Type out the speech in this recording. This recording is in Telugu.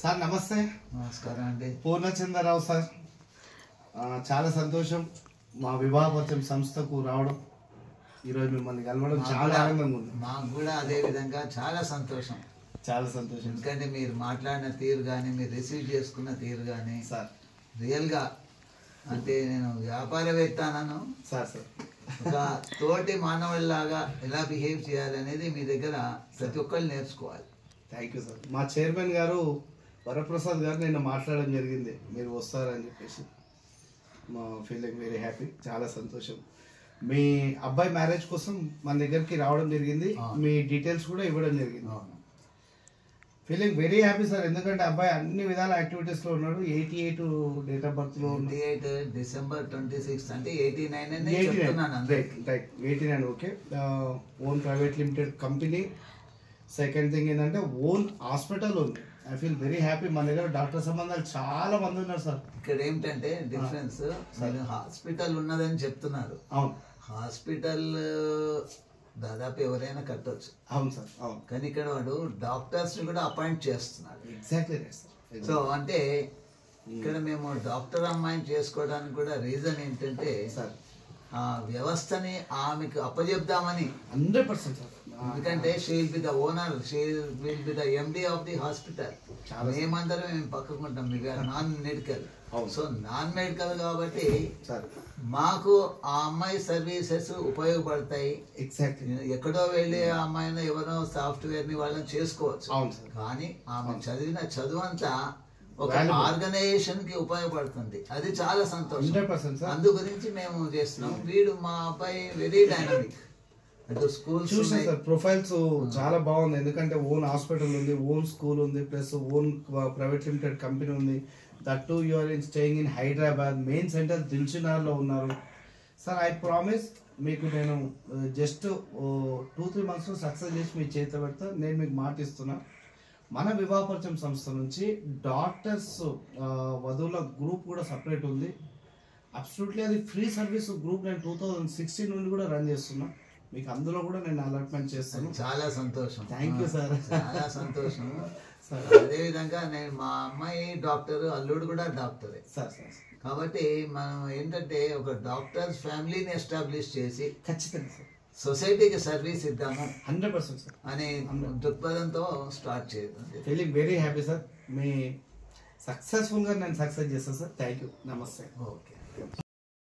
సార్ నమస్తే. నమస్కారం అండి. పూర్ణచంద్రరావు సార్, చాలా సంతోషం మా వివాహపత్యం సంస్థకు రావడం, ఈరోజు మిమ్మల్ని కలవడం చాలా ఆనందంగా ఉంది. మాకు కూడా అదే విధంగా చాలా సంతోషం. చాలా సంతోషం ఎందుకంటే మీరు మాట్లాడిన తీరు కానీ మీరు రిసీవ్ చేసుకున్న తీరు కానీ సార్ రియల్గా అంటే నేను వ్యాపారవేత్త అన్నాను సార్ సార్ ఒక తోటి మానవుడిలాగా ఎలా బిహేవ్ చేయాలనేది మీ దగ్గర ప్రతి ఒక్కళ్ళు నేర్చుకోవాలి. Thank you sir. మా చైర్మన్ గారు వరప్రసాద్ గారు నిన్న మాట్లాడడం జరిగింది, మీరు వస్తారని చెప్పేసి. మా ఫీలింగ్ వెరీ హ్యాపీ, చాలా సంతోషం. మీ అబ్బాయి మ్యారేజ్ కోసం మన దగ్గరికి రావడం జరిగింది, మీ డీటెయిల్స్ కూడా ఇవ్వడం జరిగింది. ఫీలింగ్ వెరీ హ్యాపీ సార్, ఎందుకంటే అబ్బాయి అన్ని విధాల యాక్టివిటీస్లో ఉన్నాడు. 88 డేట్ ఆఫ్ బర్త్లో 88 December 26 అంటే 89 right 89 okay. Own private limited company. Second thing ఏంటంటే ఓన్ హాస్పిటల్ ఉంది. I feel very happy. మన దగ్గర డాక్టర్ సంబంధాలు చాలా మంది ఉన్నారు సార్. ఇక్కడ ఏంటంటే డిఫరెన్స్, హాస్పిటల్ ఉన్నదని చెప్తున్నారు. అవును, హాస్పిటల్ దాదాపు ఎవరైనా కట్టొచ్చు. అవును సార్, అవును. కానీ ఇక్కడ వాడు డాక్టర్స్ ని కూడా అపాయింట్ చేస్తున్నాడు. Exactly right sir. సో అంటే ఇక్కడ మేము డాక్టర్ అమ్మాయిని చేసుకోవడానికి కూడా రీజన్ ఏంటంటే సార్ ఆ వ్యవస్థని ఆమెకు అప్పజెప్దామని. 100% సార్. ఎందుకంటే she will be the owner, she will be the MD of the hospital. మేమందరం మేము పక్కకుంటాం, మీకు non medical. So non medical కాబట్టి మాకు ఆ అమ్మాయి సర్వీసెస్ ఉపయోగపడతాయి. ఎగ్జాక్ట్లీ. ఎక్కడో వెళ్ళి ఆ అమ్మాయిని ఎవరో సాఫ్ట్వేర్ ని వాళ్ళని చేసుకోవచ్చు. కానీ ఆమె చదివిన చదువు అంతా ఒక ఆర్గనైజేషన్ కి ఉపయోగపడుతుంది. అది చాలా సంతోషం. అందు గురించి మేము చేస్తున్నాం. వీడు మా అబ్బాయి వెరీ డైనమిక్. స్కూల్ చూసాను సార్, ప్రొఫైల్స్ చాలా బాగుంది. ఎందుకంటే ఓన్ హాస్పిటల్ ఉంది, ఓన్ స్కూల్ ఉంది, plus own private limited company ఉంది. That to you are staying in Hyderabad. Main centre దిల్సుఖ్నగర్లో ఉన్నారు సార్. ఐ ప్రామిస్ మీకు నేను జస్ట్ 2-3 monthsలో సక్సెస్ చేసి మీ చేతిలో పెడతా. నేను మీకు మాట ఇస్తున్నా, మన వివాహపరిచయం సంస్థ నుంచి డాక్టర్స్ వధువుల గ్రూప్ కూడా సపరేట్ ఉంది. అబ్సల్యూట్లీ అది ఫ్రీ సర్వీస్ గ్రూప్. నేను 2016 నుండి కూడా రన్ చేస్తున్నా. మీకు అందులో కూడా నేను అలాట్మెంట్ చేస్తాను. చాలా సంతోషం. Thank you sir. చాలా సంతోషం. అదే విధంగా నేను మా అమ్మాయి డాక్టర్, అల్లుడు కూడా డాక్టరే సార్. కాబట్టి మనం ఏంటంటే ఒక డాక్టర్స్ ఫ్యామిలీని ఎస్టాబ్లిష్ చేసి ఖచ్చితంగా సార్ సొసైటీకి సర్వీస్ ఇద్దాము 100% సార్ అనే దృక్పథంతో స్టార్ట్ చేయడం. Feeling very happy sir. మీ సక్సెస్ఫుల్గా నేను సక్సెస్ చేస్తాను సార్. Thank you. నమస్తే. ఓకే.